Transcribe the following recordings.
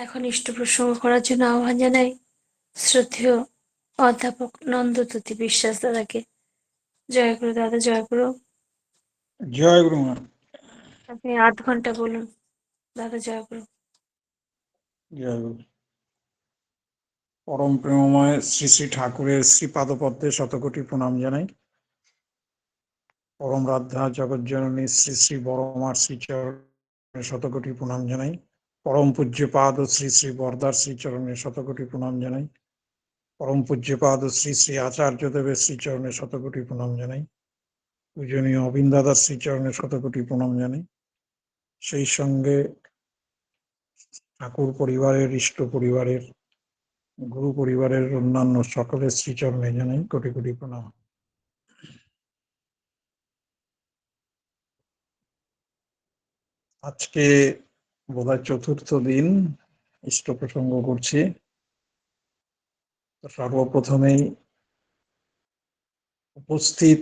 এখন ইষ্ট প্রসঙ্গ করার জন্য আহ্বান জানাই শ্রদ্ধেয় অধ্যাপক নন্দতুতি বিশ্বাস দাদাকে। জয়গুরু দাদা, জয়গুরু। জয় গুরু মা। আপনি 8 ঘন্টা বলুন দাদা। জয়গুরু। জয় গুরু। পরম প্রেমময় শ্রী শ্রী ঠাকুরের শ্রীপাদপদ্মে শতকোটি প্রণাম জানাই। পরম রাধ্যা জগজ্জননী শ্রী শ্রী বড়মার শ্রীচরণে শতকোটি প্রণাম জানাই। পরম পূজ্যপাদ শ্রী শ্রী বরদার শ্রীচরণে শতকোটি প্রণাম জানাই। পরম পূজ্যপাদ শ্রী শ্রী আচার্যদেবের শ্রীচরণে শতকোটি প্রণাম জানাই। পূজনীয় অবিন্দ দাদার শ্রীচরণে শতকোটি প্রণাম জানাই। সেই সঙ্গে ঠাকুর পরিবারের, ইষ্ট পরিবারের, গুরু পরিবারের অন্যান্য সকলের শ্রীচরণে জানাই কোটি কোটি প্রণাম। আজকে বোধহয় 4র্থ দিন ইষ্ট প্রসঙ্গ করছি। সর্বপ্রথমেই উপস্থিত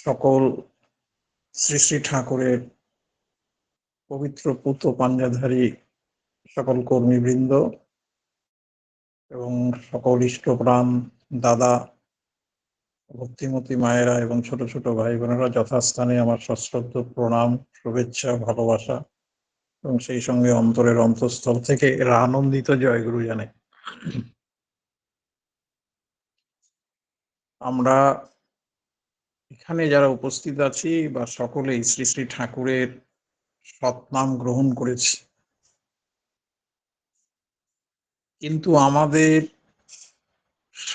সকল শ্রী শ্রী ঠাকুরের পবিত্র পুত পাঞ্জাধারী সকল কর্মীবৃন্দ এবং সকল ইষ্টপ্রাণ দাদা, ভক্তিমতী মায়েরা এবং ছোট ছোট ভাই বোনেরা যথাস্থানে আমার সশ্রদ্ধ প্রণাম, শুভেচ্ছা, ভালোবাসা এবং সেই সঙ্গে অন্তরের অন্তঃস্থল থেকে এরা আনন্দিত জয়গুরু জানাই। আমরা এখানে যারা উপস্থিত আছি বা সকলেই শ্রী শ্রী ঠাকুরের সৎনাম গ্রহণ করেছি, কিন্তু আমাদের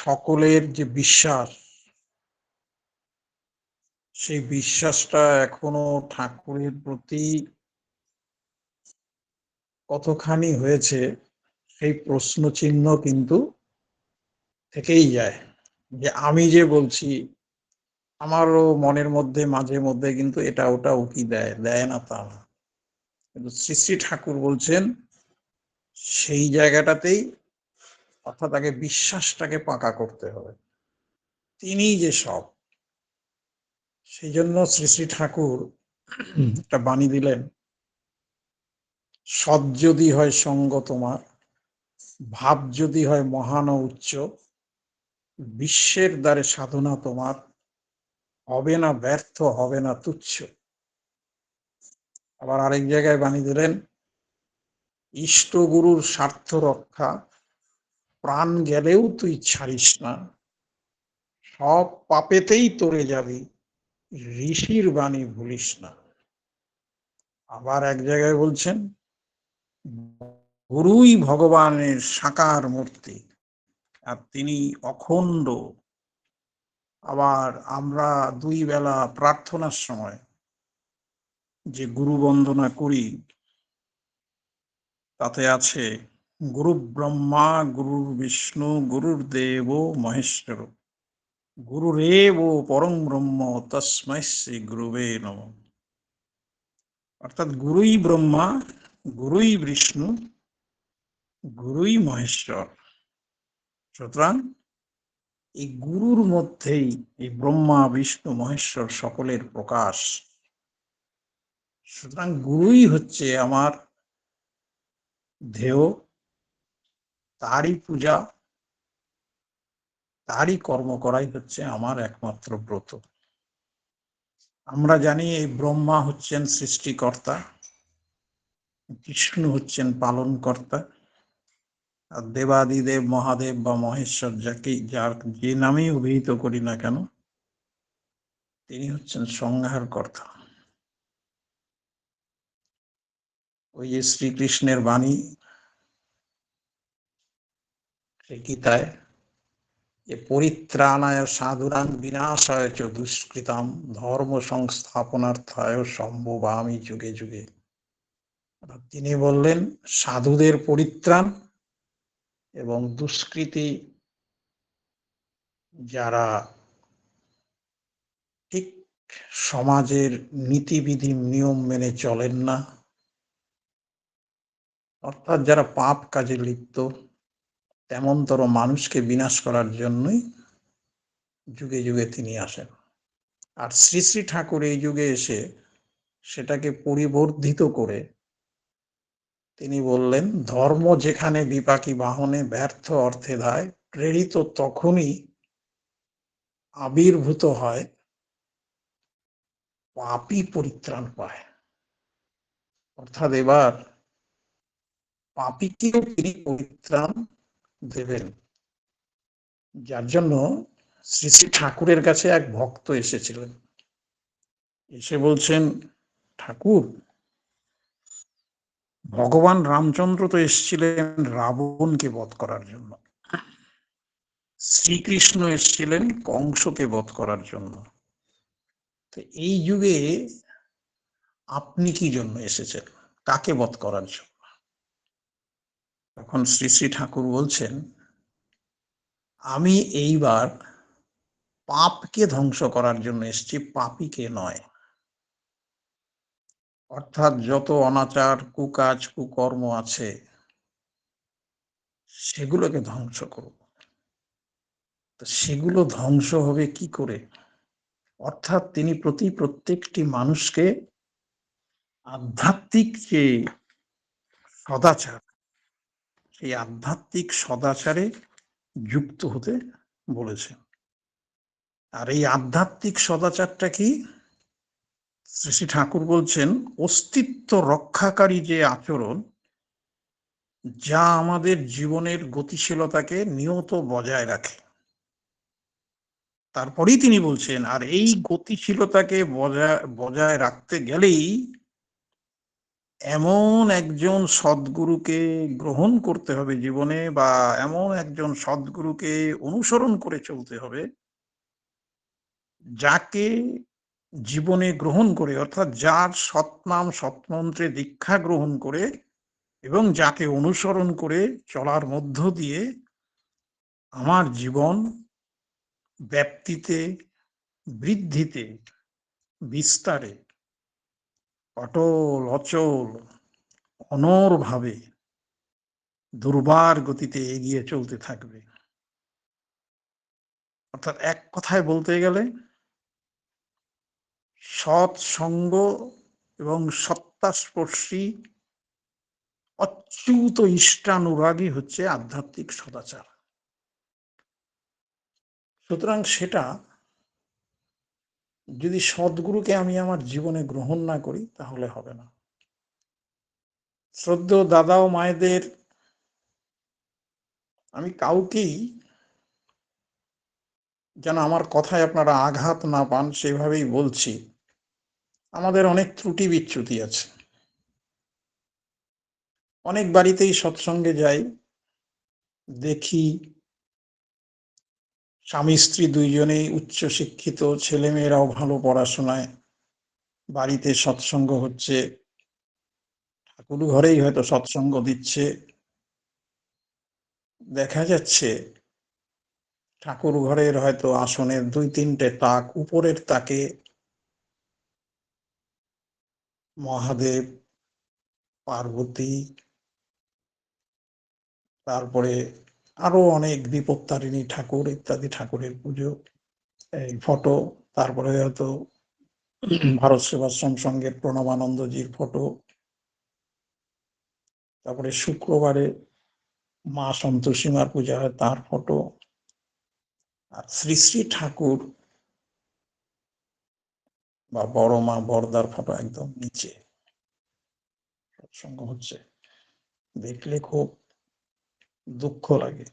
সকলের যে বিশ্বাস, সেই বিশ্বাসটা এখনো ঠাকুরের প্রতি কতখানি হয়েছে সেই প্রশ্ন চিহ্ন কিন্তু থেকেই যায়। যে আমি যে বলছি, আমারও মনের মধ্যে মাঝে মধ্যে কিন্তু এটা ওটা উকি দেয়, দেয় না তা না, কিন্তু শ্রী শ্রী ঠাকুর বলছেন সেই জায়গাটাতেই, অর্থাৎ আগে বিশ্বাসটাকে পাকা করতে হবে, তিনিই যে সব। সেই জন্য শ্রী শ্রী ঠাকুর একটা বাণী দিলেন, সৎ যদি হয় সঙ্গ তোমার, ভাব যদি হয় মহান ও উচ্চ, বিশ্বের দ্বারে সাধনা তোমার, হবে না ব্যর্থ, হবে না তুচ্ছ। আবার আরেক জায়গায় বাণী দিলেন, ইষ্ট গুরুর স্বার্থ রক্ষা, প্রাণ গেলেও তুই ছাড়িস না, সব পাপেতেই তোরে যাবি, ঋষির বাণী ভুলিস না। আবার এক জায়গায় বলছেন, গুরুই ভগবানের সাকার মূর্তি আর তিনি অখণ্ড। আবার আমরা 2 বেলা প্রার্থনার সময় যে গুরু বন্দনা করি, তাতে আছে গুরু ব্রহ্মা গুরুর বিষ্ণু গুরুর দেব মহেশ্বর, গুরুরেব পরম ব্রহ্ম তস্मै শ্রী গুরুবে নমঃ। অর্থাৎ গুরুই ব্রহ্মা, গুরুই বিষ্ণু, গুরুই মহেশ্বর। সুতরাং এই গুরুর মধ্যেই এই ব্রহ্মা বিষ্ণু মহেশ্বর সকলের প্রকাশ। সুতরাং গুরুই হচ্ছে আমার ধ্যেয়, তারই পূজা, তারই কর্ম করাই হচ্ছে আমার একমাত্র ব্রত। আমরা জানি এই ব্রহ্মা হচ্ছেন সৃষ্টিকর্তা, বিষ্ণু হচ্ছেন পালনকর্তা, আর দেবাদিদেব মহাদেব বা মহেশ্বর যাকে যার যে নামেই অভিহিত করি না কেন, তিনি হচ্ছেন সংহারকর্তা। ওই যে শ্রীকৃষ্ণের বাণী গীতায়, যে পরিত্রাণায় সাধুরাং বিনাশায় চ দুষ্কৃতাম ধর্ম সংস্থাপনার্থায় সম্ভবামি যুগে যুগে। তিনি বললেন সাধুদের পরিত্রাণ এবং দুষ্কৃতী যারা ঠিক সমাজের নীতিবিধি নিয়ম মেনে চলেন না, অর্থাৎ যারা পাপ কাজে লিপ্ত, তেমনতর মানুষকে বিনাশ করার জন্যই যুগে যুগে তিনি আসেন। আর শ্রী শ্রী ঠাকুর এই যুগে এসে সেটাকে পরিবর্ধিত করে তিনি বললেন, ধর্ম যেখানে বিপাকী বাহনে ব্যর্থ অর্থে ধায়, প্রেরিত তখনই আবির্ভূত হয়, পাপী পরিত্রাণ পায়। অর্থাৎ এবার পাপীকেও তিনি পরিত্রাণ দেবেন। যার জন্য শ্রী শ্রী ঠাকুরের কাছে এক ভক্ত এসেছিলেন, এসে বলছেন, ঠাকুর, ভগবান রামচন্দ্র তো এসেছিলেন রাবণকে বধ করার জন্য, শ্রীকৃষ্ণ এসেছিলেন কংসকে বধ করার জন্য, তো এই যুগে আপনি কি জন্য এসেছেন, কাকে বধ করার জন্য? তখন শ্রী শ্রী ঠাকুর বলছেন, আমি এইবার পাপকে ধ্বংস করার জন্য এসেছি, পাপীকে নয়। অর্থাৎ যত অনাচার, কুকাজ, কুকর্ম আছে সেগুলোকে ধ্বংস করব। তো সেগুলো ধ্বংস হবে কি করে? অর্থাৎ তিনি প্রত্যেকটি মানুষকে আধ্যাত্মিক যে সদাচার, সেই আধ্যাত্মিক সদাচারে যুক্ত হতে বলেছেন। আর এই আধ্যাত্মিক সদাচারটা কি? শ্রী শ্রী ঠাকুর বলছেন, অস্তিত্ব রক্ষাকারী যে আচরণ, যা আমাদের জীবনের গতিশীলতাকে নিয়ত বজায় রাখে। তারপরেই তিনি বলছেন, আর এই গতিশীলতাকে বজায় রাখতে গেলেই এমন একজন সদ্গুরুকে গ্রহণ করতে হবে জীবনে, বা এমন একজন সদ্গুরুকে অনুসরণ করে চলতে হবে, যাকে জীবনে গ্রহণ করে, অর্থাৎ যার সৎনাম সৎমন্ত্রে দীক্ষা গ্রহণ করে এবং যাকে অনুসরণ করে চলার মধ্য দিয়ে আমার জীবন ব্যাপ্তিতে, বৃদ্ধিতে, বিস্তারে অটল অচল অনড়ভাবে দুর্বার গতিতে এগিয়ে চলতে থাকবে। অর্থাৎ এক কথায় বলতে গেলে, সৎসঙ্গ এবং সত্তাস্পর্শী অচ্যুত ইষ্টানুরাগী হচ্ছে আধ্যাত্মিক সদাচার। সুতরাং সেটা যদি সদ্গুরুকে আমি আমার জীবনে গ্রহণ না করি তাহলে হবে না। শ্রদ্ধেয় দাদা ও মায়েদের, আমি কাউকেই যেন আমার কথায় আপনারা আঘাত না পান সেভাবেই বলছি। আমাদের অনেক ত্রুটি বিচ্যুতি আছে। অনেক বাড়িতেই সৎসঙ্গে যাই, দেখি স্বামী স্ত্রী দুইজনেই উচ্চ শিক্ষিত, ছেলেমেয়েরাও ভালো পড়াশোনায়, বাড়িতে সৎসঙ্গ হচ্ছে, ঠাকুর ঘরেই হয়তো সৎসঙ্গ দিচ্ছে, দেখা যাচ্ছে ঠাকুর ঘরের হয়তো আসনের 2-3টে তাক, উপরের তাকে মহাদেব, পার্বতী, তারপরে আরো অনেক বিপত্তারিণী ঠাকুর ইত্যাদি ঠাকুরের পুজো, এই ফটো, তারপরে হয়তো ভারত সেবাশ্রম সংঘের প্রণবানন্দজির ফটো, তারপরে শুক্রবারে মা সন্তোষীমার পূজা হয় তার ফটো, আর শ্রী শ্রী ঠাকুর বা বড় মা বড়দার ফটো একদম নিচে সৎসঙ্গ হচ্ছে। দেখলে খুব দুঃখ লাগে।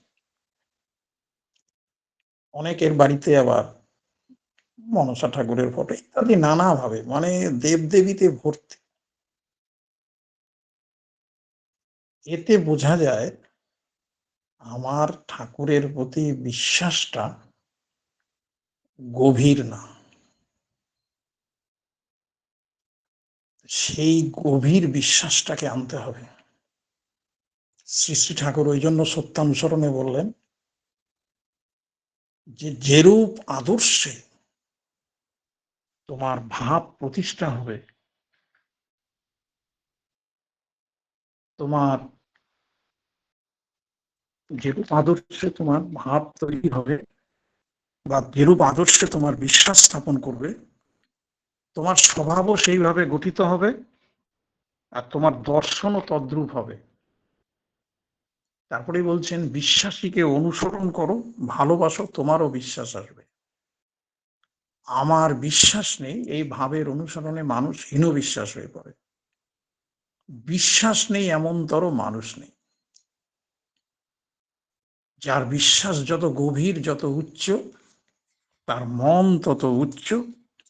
অনেকের বাড়িতে আবার মনসা ঠাকুরের ফটো ইত্যাদি নানাভাবে, মানে দেবদেবীতে ভর্তি। এতে বোঝা যায় আমার ঠাকুরের প্রতি বিশ্বাসটা গভীর না। সেই গভীর বিশ্বাসটাকে আনতে হবে। শ্রী শ্রী ঠাকুর ওই জন্য সত্যানুসরণে বললেন যে, যেরূপ আদর্শে তোমার ভাব প্রতিষ্ঠা হবে, তোমার যেরূপ আদর্শে তোমার ভাব তৈরি হবে, বা যেরূপ আদর্শে তোমার বিশ্বাস স্থাপন করবে, তোমার স্বভাবও সেইভাবে গঠিত হবে, আর তোমার দর্শনও তদ্রূপ হবে। তারপরে বলছেন বিশ্বাসীকে অনুসরণ করো, ভালোবাসো, তোমারও বিশ্বাস আসবে। আমার বিশ্বাস নেই এই ভাবের অনুসরণে মানুষ হীন বিশ্বাস হয়ে পড়ে। বিশ্বাস নেই এমনতর মানুষ নেই। যার বিশ্বাস যত গভীর, যত উচ্চ, তার মন তত উচ্চ,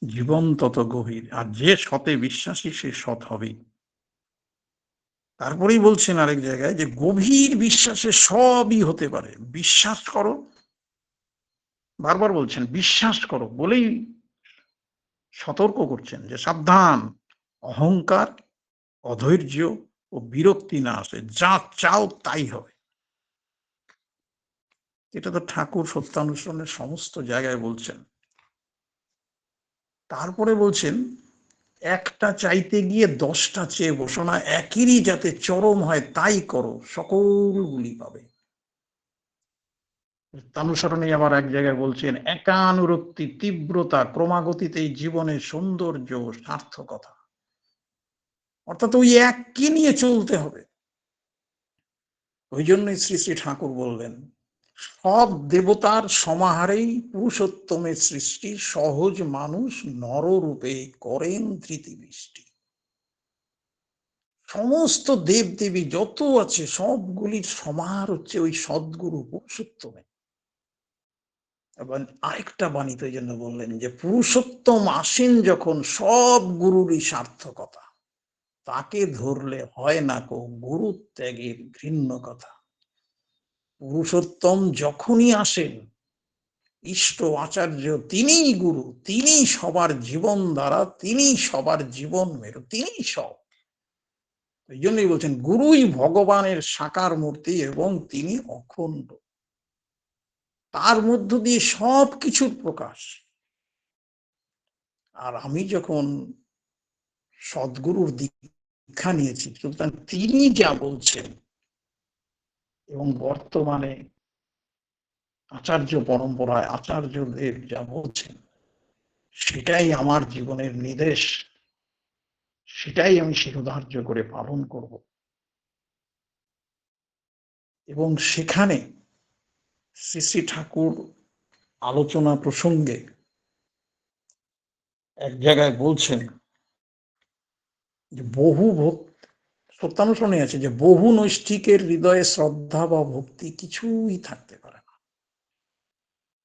জীবন তত গভীর। আর যে সতে বিশ্বাসী সে সৎ হবেই। তারপরেই বলছেন আরেক জায়গায় যে গভীর বিশ্বাসে সবই হতে পারে, বিশ্বাস করো। বারবার বলছেন বিশ্বাস করো বলেই সতর্ক করছেন যে সাবধান, অহংকার, অধৈর্য ও বিরক্তি না আসে, যা চাও তাই হবে। এটা তো ঠাকুর সত্যানুসরণের সমস্ত জায়গায় বলছেন। তারপরে বলছেন একটা চাইতে গিয়ে 10টা চেয়ে বসো না, একেরই যাতে চরম হয় তাই করো, সকলগুলি পাবে। অনুসরণে আবার এক জায়গায় বলছেন একানুরক্তি, তীব্রতা, ক্রমাগতিতে জীবনের সৌন্দর্য, সার্থকতা। অর্থাৎ ওই একই নিয়ে চলতে হবে। ওই জন্যই শ্রী শ্রী ঠাকুর বললেন সব দেবতার সমাহারেই পুরুষোত্তমের সৃষ্টি, সহজ মানুষ নররূপে করেন ধৃতি বৃষ্টি। সমস্ত দেব দেবী যত আছে সবগুলির সমাহার হচ্ছে ওই সদ্গুরু পুরুষোত্তমে। এবং আরেকটা বাণীতে এই জন্য বললেন যে পুরুষোত্তম আসেন যখন সব গুরুরই সার্থকতা, তাকে ধরলে হয় না কো গুরু ত্যাগের ঘৃণ্য কথা। পুরুষোত্তম যখনই আসেন, ইষ্ট আচার্য তিনিই গুরু, তিনি সবার জীবন দ্বারা, তিনি সবার জীবন মেরু, তিনি সব। এই জন্যই বলছেন গুরুই ভগবানের সাকার মূর্তি এবং তিনি অখণ্ড, তার মধ্য দিয়ে সব কিছুর প্রকাশ। আর আমি যখন সদ্গুরুর দীক্ষা নিয়েছি, সুতরাং তিনি যা বলছেন এবং বর্তমানে আচার্য পরম্পরায় আচার্যদেব যা বলছেন সেটাই আমার জীবনের নির্দেশ, সেটাই আমি শিরোধার্য করে পালন করব। এবং সেখানে শ্রী শ্রী ঠাকুর আলোচনা প্রসঙ্গে এক জায়গায় বলছেন যে বহু ভক্ত সত্যানুসরণে আছে যে বহু নৈষ্ঠিকের হৃদয়ে শ্রদ্ধা বা ভক্তি কিছুই থাকতে পারে না।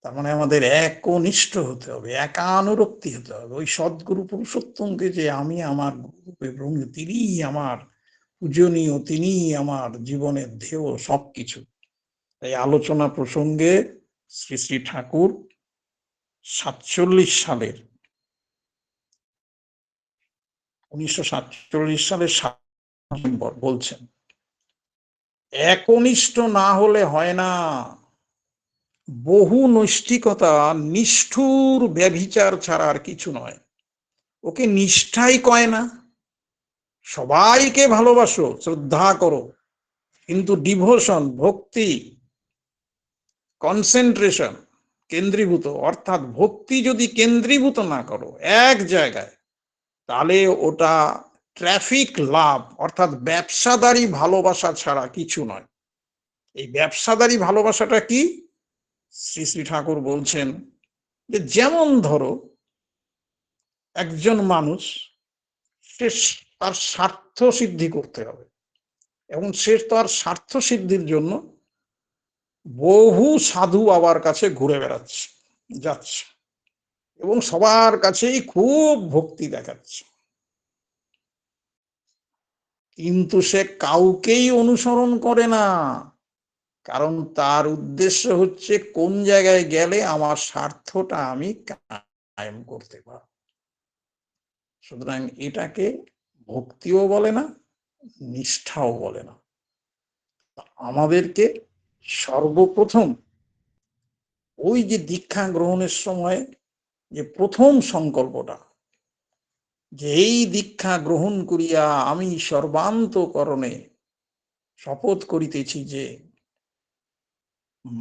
তার মানে আমাদের একনিষ্ঠ হতে হবে, একানুরক্তি হতে হবে ওই সদ্গুরু পুরুষোত্তমকে, যে আমি আমার গুরুরূপে ব্রহ্ম, তিনিই আমার পূজনীয়, তিনিই আমার জীবনের ধ্যেয় সবকিছু। এই আলোচনা প্রসঙ্গে শ্রী শ্রী ঠাকুর 47 সালের 1947 সালের 7 নভেম্বর বলছেন একনিষ্ঠ না হলে হয় না। বহু নৈষ্ঠিকতা নিষ্ঠুর ব্যভিচার ছাড়া আর কিছু নয়। ওকে নিষ্ঠাই কয় না। সবাইকে ভালোবাসো, শ্রদ্ধা করো, কিন্তু ডিভোশন, ভক্তি, কনসেন্ট্রেশন, কেন্দ্রীভূত, অর্থাৎ ভক্তি যদি কেন্দ্রীভূত না করো এক জায়গায়, তাহলে ওটা ট্রাফিক লাভ, অর্থাৎ ব্যবসাদারি ভালোবাসা ছাড়া কিছু নয়। এই ব্যবসাদারি ভালোবাসাটা কি? শ্রী শ্রী ঠাকুর বলছেন যে যেমন ধরো একজন মানুষ, সে তার স্বার্থ সিদ্ধি করতে হবে এবং সে তার স্বার্থ সিদ্ধির জন্য বহু সাধু বাবার কাছে ঘুরে বেড়াচ্ছে, যাচ্ছে এবং সবার কাছেই খুব ভক্তি দেখাচ্ছে, কিন্তু সে কাউকেই অনুসরণ করে না। কারণ তার উদ্দেশ্য হচ্ছে কোন জায়গায় গেলে আমার স্বার্থটা আমি কায়েম করতে পারব। সুতরাং এটাকে ভক্তিও বলে না, নিষ্ঠাও বলে না। আমাদেরকে সর্বপ্রথম ওই যে দীক্ষা গ্রহণের সময় যে প্রথম সংকল্পটা, যে এই দীক্ষা গ্রহণ করিয়া আমি সর্বান্তকরণে শপথ করিতেছি যে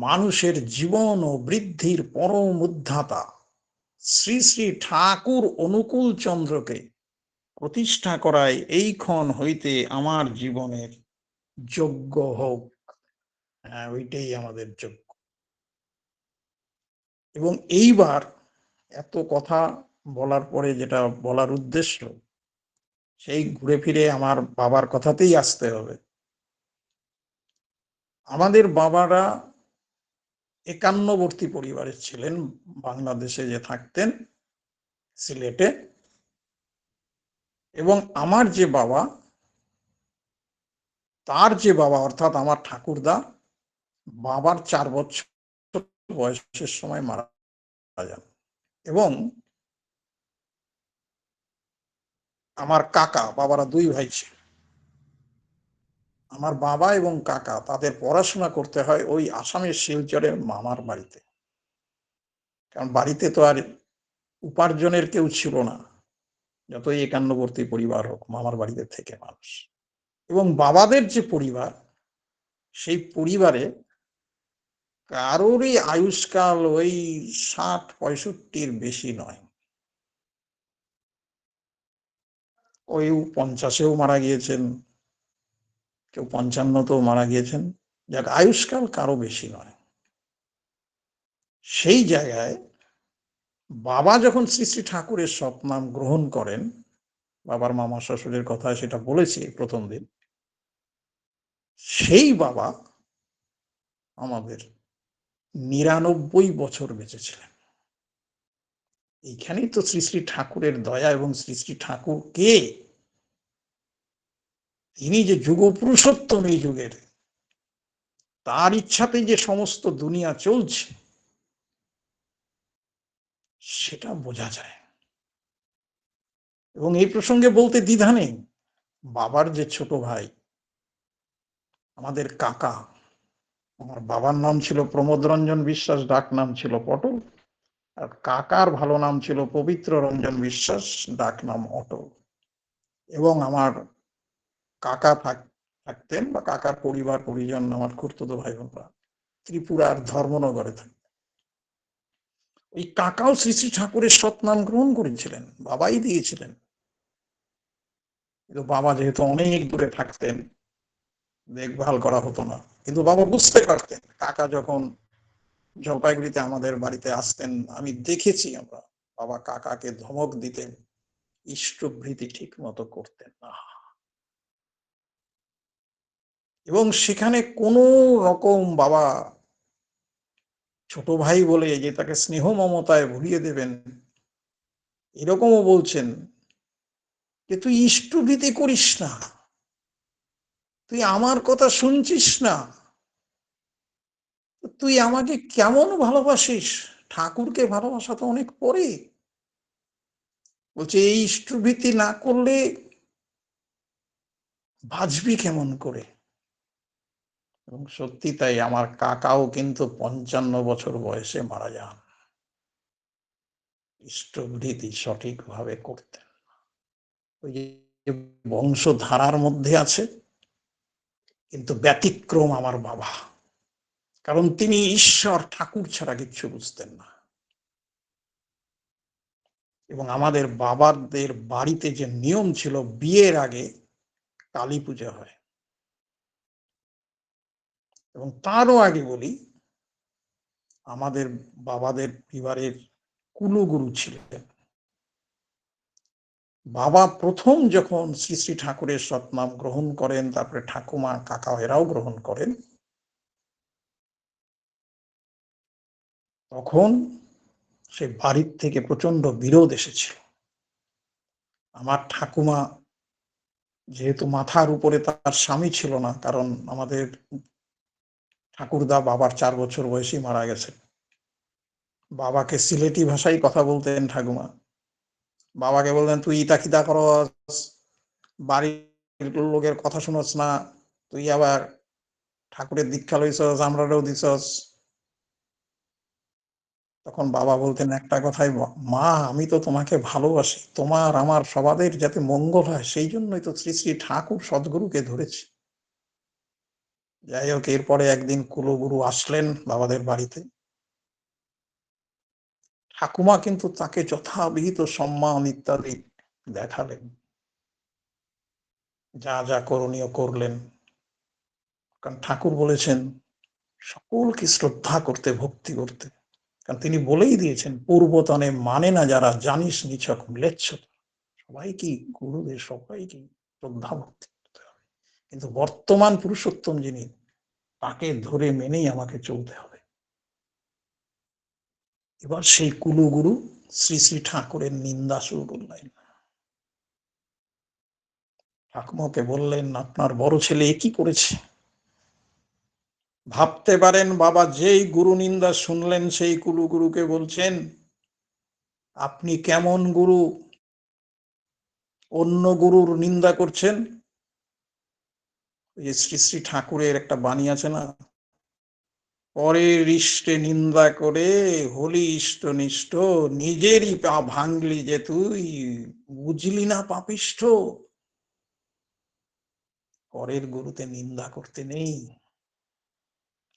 মানুষের জীবন ও বৃদ্ধির পরম উদ্ধাতা শ্রী শ্রী ঠাকুর অনুকূল চন্দ্রকে প্রতিষ্ঠা করায় এইক্ষণ হইতে আমার জীবনের যজ্ঞ হোক। হ্যাঁ, ওইটাই আমাদের যজ্ঞ। এবং এইবার এত কথা বলার পরে যেটা বলার উদ্দেশ্য, সেই ঘুরে ফিরে আমার বাবার কথাতেই আসতে হবে। আমাদের বাবারা একান্নবর্তী পরিবারের ছিলেন, বাংলাদেশে যে থাকতেন, সিলেটে। এবং আমার যে বাবা, তার যে বাবা অর্থাৎ আমার ঠাকুরদা, বাবার 4 বছর বয়সের সময় মারা যান। এবং আমার কাকা, বাবারা 2 ভাই ছিল, আমার বাবা এবং কাকা তাদের পড়াশোনা করতে হয় ওই আসামের শিলচরের মামার বাড়িতে। কারণ বাড়িতে তো আর উপার্জনের কেউ ছিল না, যতই একান্নবর্তী পরিবার হোক, মামার বাড়িতে থেকে মানুষ। এবং বাবাদের যে পরিবার, সেই পরিবারে কারোরই আয়ুষ্কাল ওই 60-65 বেশি নয়। ওই 50-এও মারা গিয়েছেন, কেউ 55-তেও মারা গিয়েছেন। যাক, আয়ুষ্কাল কারো বেশি নয়। সেই জায়গায় বাবা যখন শ্রী শ্রী ঠাকুরের সৎনাম গ্রহণ করেন, বাবার মামা শ্বশুরের কথা সেটা বলেছি প্রথম দিন, সেই বাবা আমাদের 99 বছর বেঁচেছিলেন। এইখানেই তো শ্রী শ্রী ঠাকুরের দয়া এবং শ্রী শ্রী ঠাকুর কে, তিনি যে যুগ পুরুষোত্তম এই যুগের, তার ইচ্ছাতে যে সমস্ত দুনিয়া চলছে, সেটা বোঝা যায়। এবং এই প্রসঙ্গে বলতে দ্বিধা নেই, বাবার যে ছোট ভাই, আমাদের কাকা, আমার বাবার নাম ছিল প্রমোদ রঞ্জন বিশ্বাস, ডাক নাম ছিল পটল। আর কাকার ভালো নাম ছিল পবিত্র রঞ্জন বিশ্বাস, ডাক নাম অটল। এবং আমার কাকা থাকতেন, বা কাকার পরিবার পরিজন, আমার খুড়তুতো ভাই বোনরা ত্রিপুরার ধর্মনগরে থাকতেন। ওই কাকাও শ্রী শ্রী ঠাকুরের সৎনাম গ্রহণ করেছিলেন, বাবাই দিয়েছিলেন। কিন্তু বাবা যেহেতু অনেক দূরে থাকতেন, দেখভাল করা হতো না। কিন্তু বাবা বুঝতে পারতেন, কাকা যখন জলপাইগুড়িতে আমাদের বাড়িতে আসতেন, আমি দেখেছি, আমরা বাবা কাকাকে ধমক দিতেন, ইষ্টভৃতি ঠিক মতো করতেন না। এবং সেখানে কোনো রকম বাবা ছোট ভাই বলে যে তাকে স্নেহ মমতায় ভুলিয়ে দেবেন, এরকমও বলছেন যে তুই ইষ্টভৃতি করিস না, তুই আমার কথা শুনছিস না, তুই আমাকে কেমন ভালোবাসিস, ঠাকুরকে ভালোবাসা তো অনেক পরে। বলছে এই ইষ্টভৃতি না করলে বাঁচবি কেমন করে। এবং সত্যি তাই, আমার কাকাও কিন্তু 55 বছর বয়সে মারা যান, ইষ্টভৃতি সঠিকভাবে করতেন। ওই যে বংশধারার মধ্যে আছে, কিন্তু ব্যতিক্রম আমার বাবা, কারণ তিনি ঈশ্বর ঠাকুর ছাড়া কিচ্ছু বুঝতেন না। এবং আমাদের বাবাদের বাড়িতে যে নিয়ম ছিল, বিয়ের আগে কালী পূজা হয়। এবং তারও আগে বলি, আমাদের বাবাদের পরিবারের কুলগুরু ছিলেন। বাবা প্রথম যখন শ্রী শ্রী ঠাকুরের সৎনাম গ্রহণ করেন, তারপরে ঠাকুমা কাকা এরাও গ্রহণ করেন, তখন সে বাড়ির থেকে প্রচন্ড বিরোধ এসেছিল। আমার ঠাকুমা যেহেতু মাথার উপরে তার স্বামী ছিল না, কারণ আমাদের ঠাকুরদা বাবার 4 বছর বয়সেই মারা গেছে, বাবাকে সিলেটি ভাষায় কথা বলতেন ঠাকুমা। বাবাকে বলতেন, তুই ইতা খিতা করস, বাড়ির লোকের কথা শুনস না, তুই আবার ঠাকুরের দীক্ষা লইছস, আমরাও দিছস। তখন বাবা বলতেন একটা কথাই, মা আমি তো তোমাকে ভালোবাসি, তোমার আমার সবাদের যাতে মঙ্গল হয়, সেই জন্যই তো শ্রী শ্রী ঠাকুর সদ্গুরুকে ধরেছি। যাই হোক, এরপরে একদিন কুলগুরু আসলেন বাবাদের বাড়িতে। ঠাকুমা কিন্তু তাকে যথাবিহিত সম্মান ইত্যাদি দেখালেন। যা যা করণীয় করলেন। কারণ ঠাকুর বলেছেন সকলকে শ্রদ্ধা করতে, ভক্তি করতে। কারণ তিনি বলেই দিয়েছেন, পূর্বতনে মানে না যারা, জানিস নিছক ম্লেচ্ছ। সবাইকেই গুরুদের সবাইকেই শ্রদ্ধা ভক্তি করতে হবে, কিন্তু বর্তমান পুরুষোত্তম যিনি, তাকে ধরে মেনেই আমাকে চলতে হবে। এবার সেই কুলগুরু শ্রী শ্রী ঠাকুরের নিন্দা শুরু করলেন। ঠাকুমাকে বললেন, আপনার বড় ছেলে এ কি করেছে? ভাবতে পারেন বাবা যেই গুরু নিন্দা শুনলেন সেই কুলগুরুকে বলছেন, আপনি কেমন গুরু, অন্য গুরুর নিন্দা করছেন। এই শ্রী শ্রী ঠাকুরের একটা বাণী আছে না, পরের ইষ্টে নিন্দা করে হলি ইষ্ট নিষ্ঠ, নিজেরই পা ভাঙলি যে তুই, বুঝলি না পাপিষ্ঠ। পরের গুরুতে নিন্দা করতে নেই,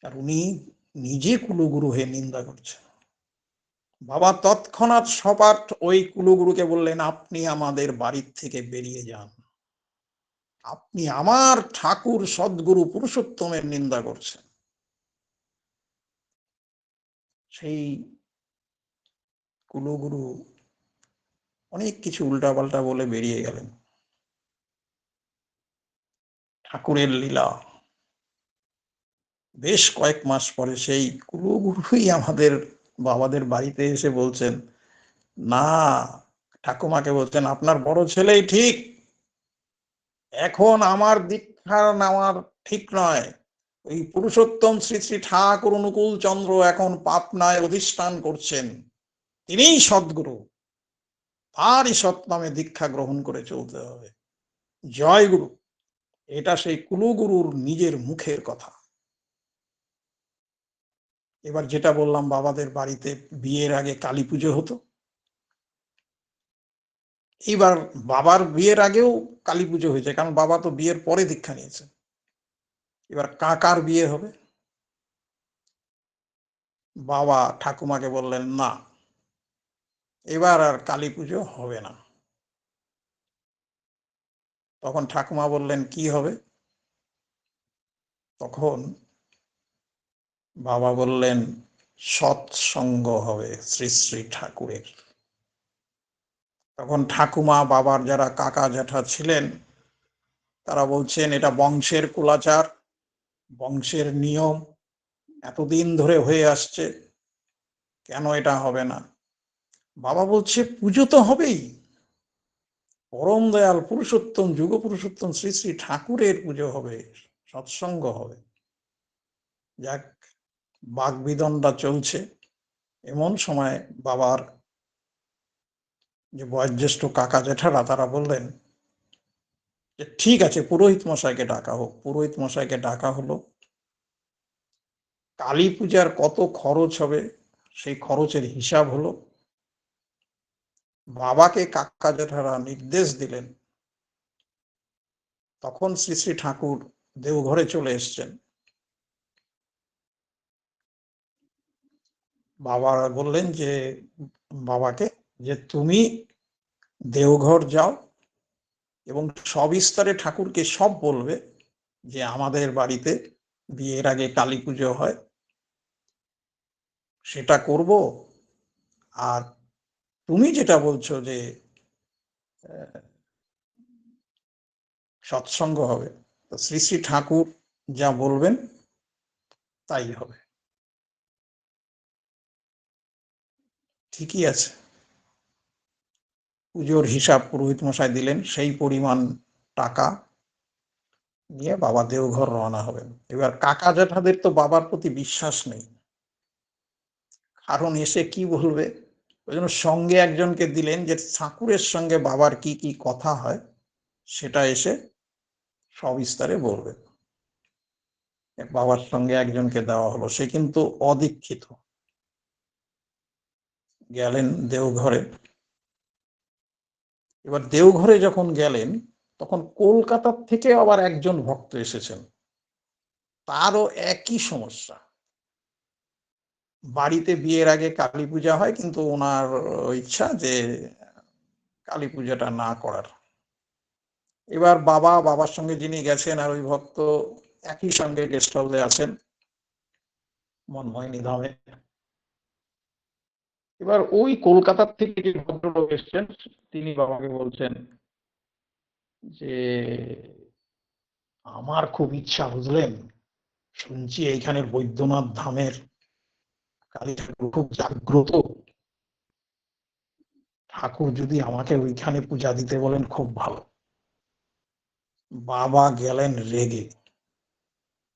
আর উনি নিজে কুলগুরু হয়ে নিন্দা করছেন। বাবা তৎক্ষণাৎ সপাট ওই কুলগুরুকে বললেন, আপনি আমাদের বাড়ির থেকে বেরিয়ে যান, আপনি আমার ঠাকুর সদ্গুরু পুরুষোত্তমের নিন্দা করছেন। সেই কুলগুরু অনেক কিছু উল্টাপাল্টা বলে বেরিয়ে গেলেন। ঠাকুরের লীলা। বেশ কয়েক মাস পরে সেই কুলগুরুই আমাদের বাবাদের বাড়িতে এসে বলছেন, না, ঠাকুমাকে বলছেন, আপনার বড় ছেলেই ঠিক, এখন আমার দীক্ষা নেওয়ার ঠিক নয়। ওই পুরুষোত্তম শ্রী শ্রী ঠাকুর অনুকূল চন্দ্র এখন পাটনায় অধিষ্ঠান করছেন, তিনিই সদ্গুরু, তারই সৎনামে দীক্ষা গ্রহণ করে চলতে হবে। জয় গুরু। এটা সেই কুলগুরুর নিজের মুখের কথা। এবার যেটা বললাম, বাবাদের বাড়িতে বিয়ের আগে কালী পুজো হতো, এইবার বাবার বিয়ের আগেও কালী পুজো হয়েছে, কারণ বাবা তো বিয়ের পরে দীক্ষা নিয়েছে। এবার কাকার বিয়ে হবে, বাবা ঠাকুমাকে বললেন, না, এবার আর কালী পুজো হবে না। তখন ঠাকুমা বললেন, কি হবে? তখন বাবা বললেন, সৎসঙ্গ হবে শ্রী শ্রী ঠাকুরের। তখন ঠাকুমা, বাবার যারা কাকা জ্যাঠা ছিলেন, তারা বলছেন, এটা বংশের কুলাচার, বংশের নিয়ম, এতদিন ধরে হয়ে আসছে, কেন এটা হবে না? বাবা বলছে, পুজো তো হবেই, পরম দয়াল পুরুষোত্তম, যুগ পুরুষোত্তম শ্রী শ্রী ঠাকুরের পুজো হবে, সৎসঙ্গ হবে। যাক, বাগবিদণ্ডা চলছে, এমন সময় বাবার যে বয়োজ্যেষ্ঠ কাকা জেঠারা, তারা বললেন যে ঠিক আছে, পুরোহিত মশাইকে ডাকা হোক। পুরোহিত মশাইকে ডাকা হলো। কালী পূজার কত খরচ হবে সেই খরচের হিসাব হলো। বাবাকে কাকা জেঠারা নির্দেশ দিলেন। তখন শ্রী শ্রী ঠাকুর দেওঘরে চলে এসছেন। বাবা বললেন যে, বাবাকে, যে তুমি দেওঘর যাও এবং সবিস্তারে ঠাকুরকে সব বলবে যে আমাদের বাড়িতে বিয়ের আগে কালী পুজো হয়, সেটা করব। আর তুমি যেটা বলছো যে সৎসঙ্গ হবে, তো শ্রী শ্রী ঠাকুর যা বলবেন তাই হবে। ঠিকই আছে। পুজোর হিসাব পুরোহিত মশাই দিলেন, সেই পরিমাণ টাকা নিয়ে বাবা দেওঘর রওনা হবেন। এবার কাকা জ্যাঠাদের তো বাবার প্রতি বিশ্বাস নেই, কারণ এসে কি বলবে। ওই জন্য সঙ্গে একজনকে দিলেন, যে ঠাকুরের সঙ্গে বাবার কি কি কথা হয় সেটা এসে সবিস্তারে বলবে। বাবার সঙ্গে একজনকে দেওয়া হলো, সে কিন্তু অদীক্ষিত। গেলেন দেওঘরে। এবার দেওঘরে যখন গেলেন, তখন কলকাতার থেকে আবার একজন ভক্ত এসেছেন, তারও একই সমস্যা। বাড়িতে বিয়ের আগে কালী পূজা হয়, কিন্তু ওনার ইচ্ছা যে কালী পূজাটা না করার। এবার বাবার সঙ্গে যিনি গেছেন আর ওই ভক্ত একই সঙ্গে গেস্ট হাউসে আছেন মনমোহিনী ধামে। এবার ওই কলকাতার থেকে যে ভদ্রলোক এসছেন তিনি বাবাকে বলছেন যে আমার খুব ইচ্ছা, বুঝলেন, শুনছি এইখানের বৈদ্যনাথ ধামের কালী ঠাকুর খুব জাগ্রত, ঠাকুর যদি আমাকে ওইখানে পূজা দিতে বলেন খুব ভালো। বাবা গেলেন রেগে,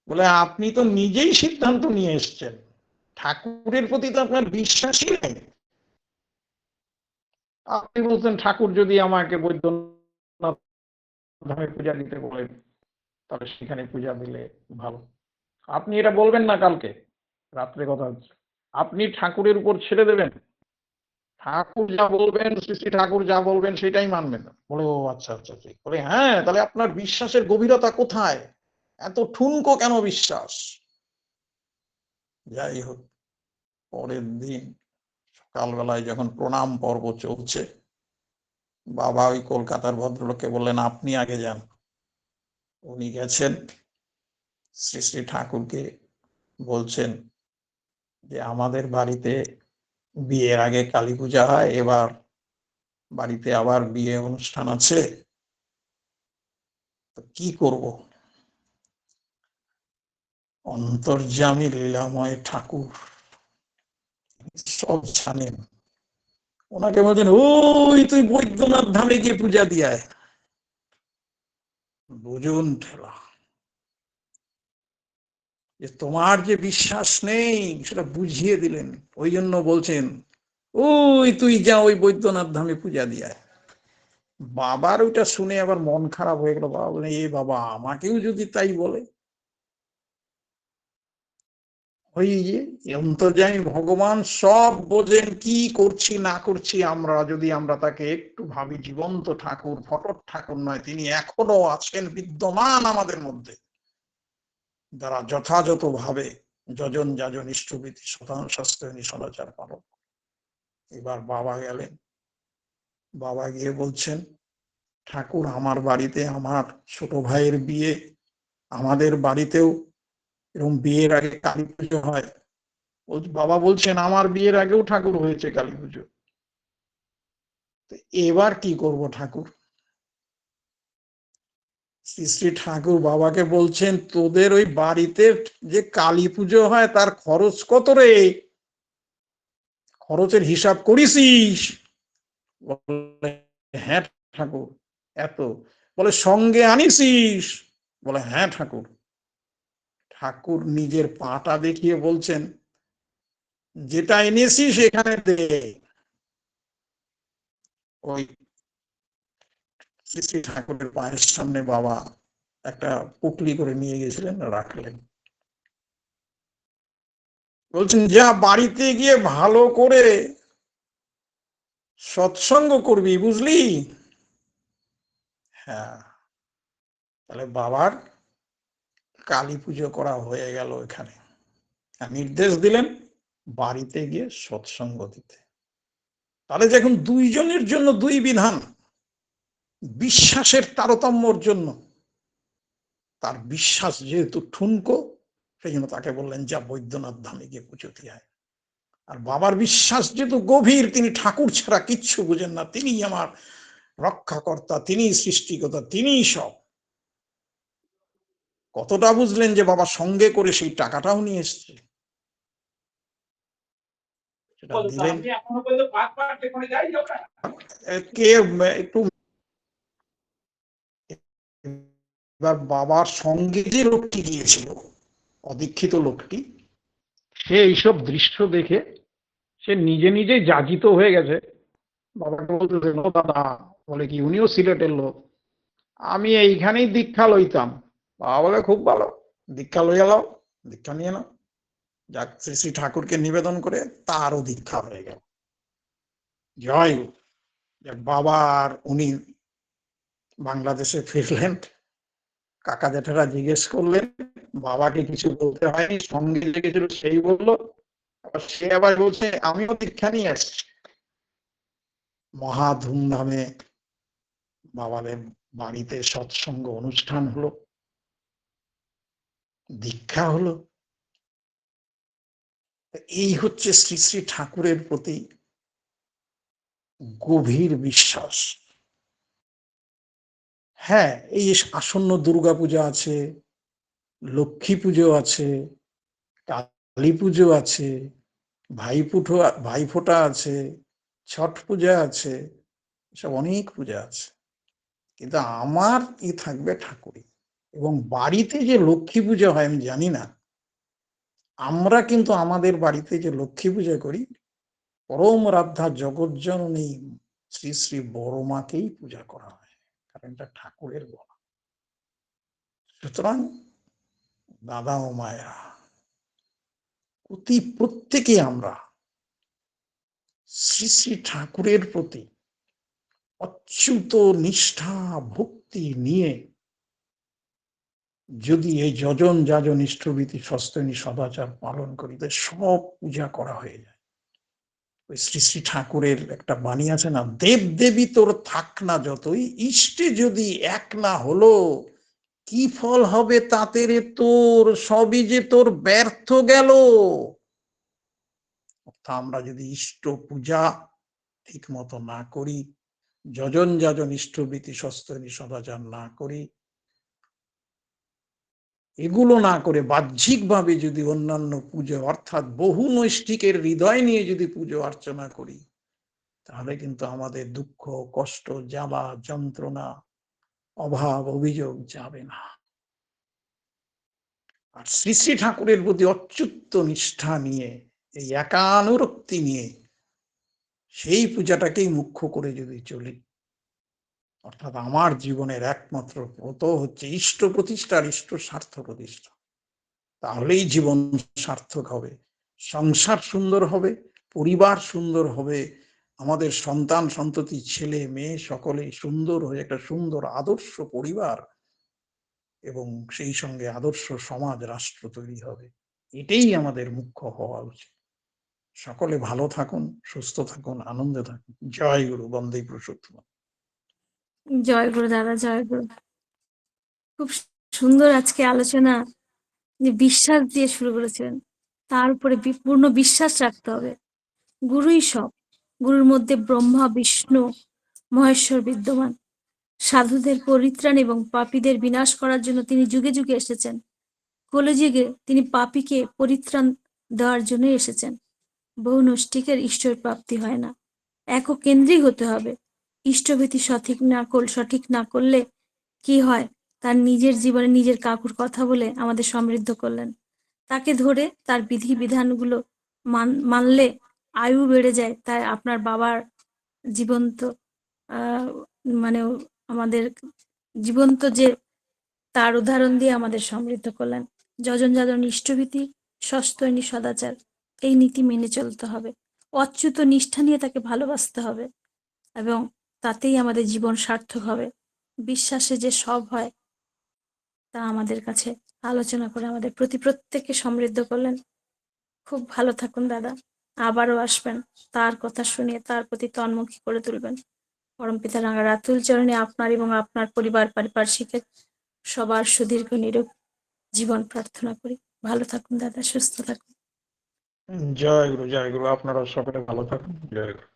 বলে আপনি তো নিজেই সিদ্ধান্ত নিয়ে এসছেন, ঠাকুরের প্রতি তো আপনার বিশ্বাসই নেই। আপনি বলছেন ঠাকুর যদি আমাকে বৈদ্যনাথ ধামে পূজা দিতে বলেন তাহলে সেখানে পূজা দিলে ভালো। আপনি এটা বলবেন না কালকে রাত্রে কথা হচ্ছে, আপনি ঠাকুরের উপর ছেড়ে দেবেন, ঠাকুর যা বলবেন শ্রী শ্রী ঠাকুর যা বলবেন সেটাই মানবেন। বলে ও আচ্ছা আচ্ছা ঠিক। বলে হ্যাঁ, তাহলে আপনার বিশ্বাসের গভীরতা কোথায়, এত ঠুনকো কেন বিশ্বাস? যাই হোক, পরের দিন সকালবেলায় যখন প্রণাম পর্ব চলছে, বাবা ওই কলকাতার ভদ্রলোককে বললেন আপনি আগে যান। উনি গেছেন, শ্রী শ্রী ঠাকুরকে বলছেন যে আমাদের বাড়িতে বিয়ের আগে কালী পূজা হয়, এবার বাড়িতে আবার বিয়ে অনুষ্ঠান আছে, তো কি করব? অন্তর্যামী লীলাময় ঠাকুর সব জানেন, ওনাকে বলছেন ওই তুই বৈদ্যনাথ ধামে গিয়ে পূজা দিয়ায়। দুজন ঠেলা, যে তোমার যে বিশ্বাস নেই সেটা বুঝিয়ে দিলেন, ওই জন্য বলছেন ওই তুই যা ওই বৈদ্যনাথ ধামে পূজা দিয়ায়। বাবার ওইটা শুনে আবার মন খারাপ হয়ে গেল। বাবা বলেন এ বাবা, আমাকেও যদি তাই বলে। ওই যে অন্তর্যামী ভগবান সব বোঝেন, কি করছি না করছি আমরা, যদি আমরা তাকে একটু ভাবি জীবন্ত ঠাকুর, ফটক ঠাকুর নয়, তিনি এখনো আছেন বিদ্যমান আমাদের মধ্যে, যারা যথাযথ ভাবে যজন যাজন ইষ্টভীতি শাস্ত্রী সদাচার পালন। এবার বাবা গেলেন, বাবা গিয়ে বলছেন ঠাকুর আমার বাড়িতে আমার ছোট ভাইয়ের বিয়ে, আমাদের বাড়িতেও এরকম বিয়ের আগে কালী পুজো হয়। বাবা বলছেন আমার বিয়ের আগেও ঠাকুর হয়েছে কালী পুজো, এবার কি করব ঠাকুর? শ্রী শ্রী ঠাকুর বাবাকে বলছেন তোদের ওই বাড়িতে যে কালী পুজো হয় তার খরচ কত রে, খরচের হিসাব করিসিস? বলে হ্যাঁ ঠাকুর এত। বলে সঙ্গে আনিসিস? বলে হ্যাঁ ঠাকুর। ঠাকুর নিজের পাটা দেখিয়ে বলছেন যেটা এনেছিস এখানে দে। ওই শ্রী শ্রী ঠাকুরের পায়ের সামনে বাবা একটা পুকলি করে নিয়ে গেছিলেন, রাখলেন। বলছেন যা বাড়িতে গিয়ে ভালো করে সৎসঙ্গ করবি, বুঝলি? হ্যাঁ। তাহলে বাবার কালী পুজো করা হয়ে গেল এখানে। নির্দেশ দিলেন বাড়িতে গিয়ে সৎসঙ্গ দিতে। তাহলে যখন দুইজনের জন্য দুই বিধান, বিশ্বাসের তারতম্যর জন্য, তার বিশ্বাস যেহেতু ঠুনকো সেই জন্য তাকে বললেন যা বৈদ্যনাথ ধামে গিয়ে পুজো দিয়ে আয়। আর বাবার বিশ্বাস যেহেতু গভীর, তিনি ঠাকুর ছাড়া কিচ্ছু বুঝেন না, তিনি আমার রক্ষাকর্তা, তিনি সৃষ্টিকর্তা, তিনি সব। কতটা বুঝলেন যে বাবা সঙ্গে করে সেই টাকাটাও নিয়ে এসছে, সেটা দিলেন। কে একটু এবার বাবার সঙ্গে যে লোকটি গিয়েছিল, অদীক্ষিত লোকটি, সে এইসব দৃশ্য দেখে সে নিজে নিজেই যাজিত হয়ে গেছে। বাবাকে বলতেছে ও দাদা, বলে কি উনিও সিলেটের লোক, আমি এইখানেই দীক্ষা লইতাম। বাবা বলে খুব ভালো, দীক্ষা লইয়া লাও, দীক্ষা নিয়ে নাও। যাক, শ্রী শ্রী ঠাকুরকে নিবেদন করে তারও দীক্ষা হয়ে গেল। জয় বাবা। আর উনি বাংলাদেশে ফিরলেন, কাকা জেঠারা জিজ্ঞেস করলেন, বাবাকে কিছু বলতে হয়নি, সঙ্গে লেগেছিল সেই বললো। সে আবার বলছে আমিও দীক্ষা নিয়ে আসছি। মহা ধুমধামে বাবাদের বাড়িতে সৎসঙ্গ অনুষ্ঠান হলো, দীক্ষা হলো। এই হচ্ছে শ্রী শ্রী ঠাকুরের প্রতি গভীর বিশ্বাস। হ্যাঁ, এই আসন্ন দুর্গাপূজা আছে, লক্ষ্মী পুজো আছে, কালী পুজো আছে, ভাইফোঁটা আছে, ছট পূজা আছে, সব অনেক পূজা আছে, কিন্তু আমার থাকবে ঠাকুরই। এবং বাড়িতে যে লক্ষ্মী পুজো হয় আমি জানি না, আমরা কিন্তু আমাদের বাড়িতে যে লক্ষ্মী পূজা করি, পরম রাধ্যা জগজ্জননী শ্রী শ্রী বড় মাকেই পূজা করা হয়, কারণ এটা ঠাকুরের বলা। সুতরাং দাদা ও মায়েরা, প্রত্যেকে আমরা শ্রী শ্রী ঠাকুরের প্রতি অচ্যুত নিষ্ঠা ভক্তি নিয়ে যদি এই যজন যাজন ইষ্টভীতি সস্তনী সদাচার পালন করি, সব পূজা করা হয়ে যায়। ওই শ্রী শ্রী ঠাকুরের একটা বাণী আছে না, দেব দেবী তোর থাক না যতই, ইষ্টে যদি এক না হলো, কি ফল হবে তাতে রে তোর, সবই যে তোর ব্যর্থ গেল। আমরা যদি ইষ্ট পূজা ঠিক মতো না করি, যজন যাজন ইষ্টভীতি সস্তনী সদাচার না করি, এগুলো না করে বাহ্যিকভাবে যদি অন্যান্য পুজো অর্থাৎ বহু নৈষ্ঠিকের হৃদয় নিয়ে যদি পুজো অর্চনা করি, তাহলে কিন্তু আমাদের দুঃখ কষ্ট জ্বালা যন্ত্রণা অভাব অভিযোগ যাবে না। আর শ্রী শ্রী ঠাকুরের প্রতি অচ্যুত নিষ্ঠা নিয়ে, এই একানুরক্তি নিয়ে সেই পূজাটাকেই মুখ্য করে যদি চলি, অর্থাৎ আমার জীবনের একমাত্র ব্রত হচ্ছে ইষ্ট প্রতিষ্ঠার ইষ্ট স্বার্থ প্রতিষ্ঠা, তাহলেই জীবন সার্থক হবে, সংসার সুন্দর হবে, পরিবার সুন্দর হবে, আমাদের সন্তান সন্ততি ছেলে মেয়ে সকলেই সুন্দর হয়ে একটা সুন্দর আদর্শ পরিবার এবং সেই সঙ্গে আদর্শ সমাজ রাষ্ট্র তৈরি হবে। এটাই আমাদের মুখ্য হওয়া উচিত। সকলে ভালো থাকুন, সুস্থ থাকুন, আনন্দে থাকুন। জয় গুরু, বন্দে পুরুষোত্তম। জয় গুরু দাদা, জয় গুরু। খুব সুন্দর আজকে আলোচনা, যে বিশ্বাস দিয়ে শুরু করেছিলেন, তার উপরে পূর্ণ বিশ্বাস রাখতে হবে। গুরুই সব, গুরুর মধ্যে ব্রহ্মা বিষ্ণু মহেশ্বর বিদ্যমান। সাধুদের পরিত্রাণ এবং পাপীদের বিনাশ করার জন্য তিনি যুগে যুগে এসেছেন। কলিযুগে তিনি পাপীকে পরিত্রাণ দেওয়ার জন্য এসেছেন। বহু নৈষ্ঠিকের ঈশ্বর প্রাপ্তি হয় না, একক কেন্দ্রিক হতে হবে। ইষ্টভীতি সঠিক না করলে কি হয়, তার নিজের জীবনে নিজের কাকুর কথা বলে আমাদের সমৃদ্ধ করলেন। তাকে ধরে তার বিধি বিধানগুলো মানলে আয়ু বেড়ে যায়। তাই আপনার বাবার জীবন্ত মানে আমাদের জীবন্ত যে তার উদাহরণ দিয়ে আমাদের সমৃদ্ধ করলেন। যজন যাজন ইষ্টভীতি সস্তৈনী সদাচার, এই নীতি মেনে চলতে হবে। অচ্যুত নিষ্ঠা নিয়ে তাকে ভালোবাসতে হবে এবং তাতেই আমাদের জীবন সার্থক হবে। বিশ্বাসে যে সব হয়, তা আমাদের কাছে আলোচনা করে আমাদের প্রত্যেককে সমৃদ্ধ করলেন। খুব ভালো থাকুন দাদা, আবারও আসবেন, তার কথা শুনিয়ে তার প্রতি তন্মুখী করে তুলবেন। পরমপিতা রাঙা রাতুল চরণে আপনার এবং আপনার পরিবার পারিপার্শ্বিকের সবার সুদীর্ঘ নিরোগ জীবন প্রার্থনা করি। ভালো থাকুন দাদা, সুস্থ থাকুন। জয় গুরু, জয় গুরু। আপনারা সকলে ভালো থাকুন। জয় গুরু।